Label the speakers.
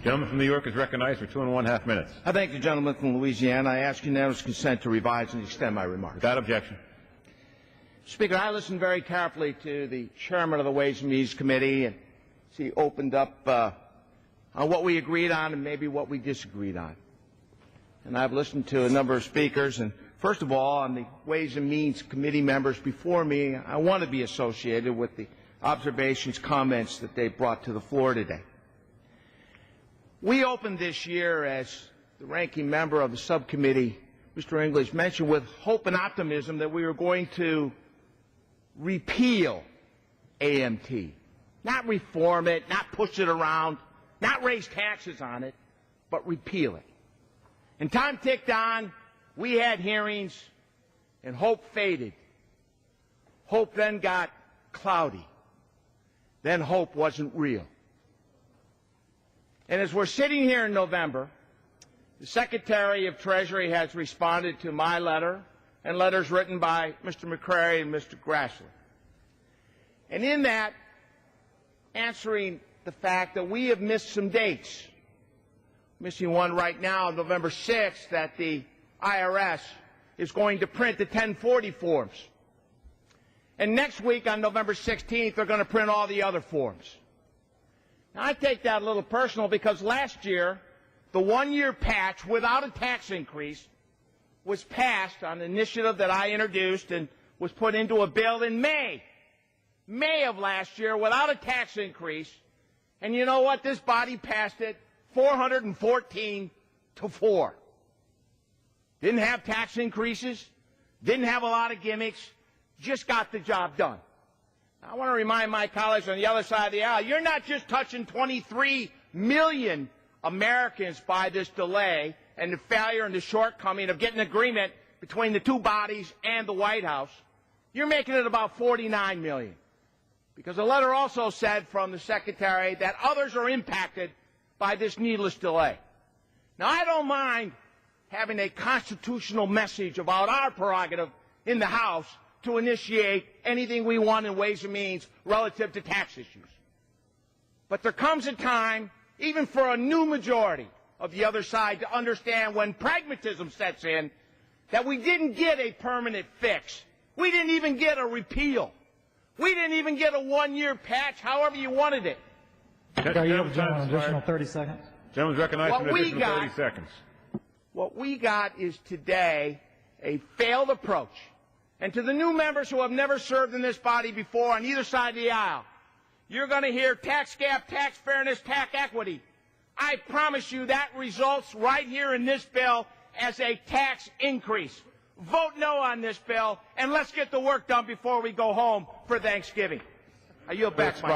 Speaker 1: Gentleman from New York is recognized for 2.5 minutes.
Speaker 2: I thank the gentleman from Louisiana. I ask unanimous consent to revise and extend my remarks.
Speaker 1: Without objection.
Speaker 2: Speaker, I listened very carefully to the chairman of the Ways and Means Committee, and he opened up on what we agreed on and maybe what we disagreed on. And I've listened to a number of speakers, and first of all, on the Ways and Means Committee members before me, I want to be associated with the observations, comments that they brought to the floor today. We opened this year, as the ranking member of the subcommittee, Mr. English, mentioned, with hope and optimism that we were going to repeal AMT. Not reform it, not push it around, not raise taxes on it, but repeal it. And time ticked on, we had hearings, and hope faded. Hope then got cloudy. Then hope wasn't real. And as we're sitting here in November, the Secretary of Treasury has responded to my letter and letters written by Mr. McCrary and Mr. Grassley. And in that, answering the fact that we have missed some dates, missing one right now, November 6th, that the IRS is going to print the 1040 forms. And next week, on November 16th, they're going to print all the other forms. Now, I take that a little personal because last year, the one-year patch without a tax increase was passed on an initiative that I introduced and was put into a bill in May of last year without a tax increase. And you know what? This body passed it 414 to 4. Didn't have tax increases, didn't have a lot of gimmicks, just got the job done. I want to remind my colleagues on the other side of the aisle, you're not just touching 23 million Americans by this delay and the failure and the shortcoming of getting agreement between the two bodies and the White House. You're making it about 49 million. Because the letter also said from the Secretary that others are impacted by this needless delay. Now, I don't mind having a constitutional message about our prerogative in the House to initiate anything we want in Ways and Means relative to tax issues. But there comes a time, even for a new majority of the other side, to understand when pragmatism sets in that we didn't get a permanent fix. We didn't even get a repeal. We didn't even get a one-year patch, however you wanted it.
Speaker 3: Gentleman's additional 30 seconds.
Speaker 1: Gentleman's recognized for an additional 30 seconds.
Speaker 2: What we got is today a failed approach. And to the new members who have never served in this body before on either side of the aisle, you're going to hear tax gap, tax fairness, tax equity. I promise you that results right here in this bill as a tax increase. Vote no on this bill, and let's get the work done before we go home for Thanksgiving. I yield back my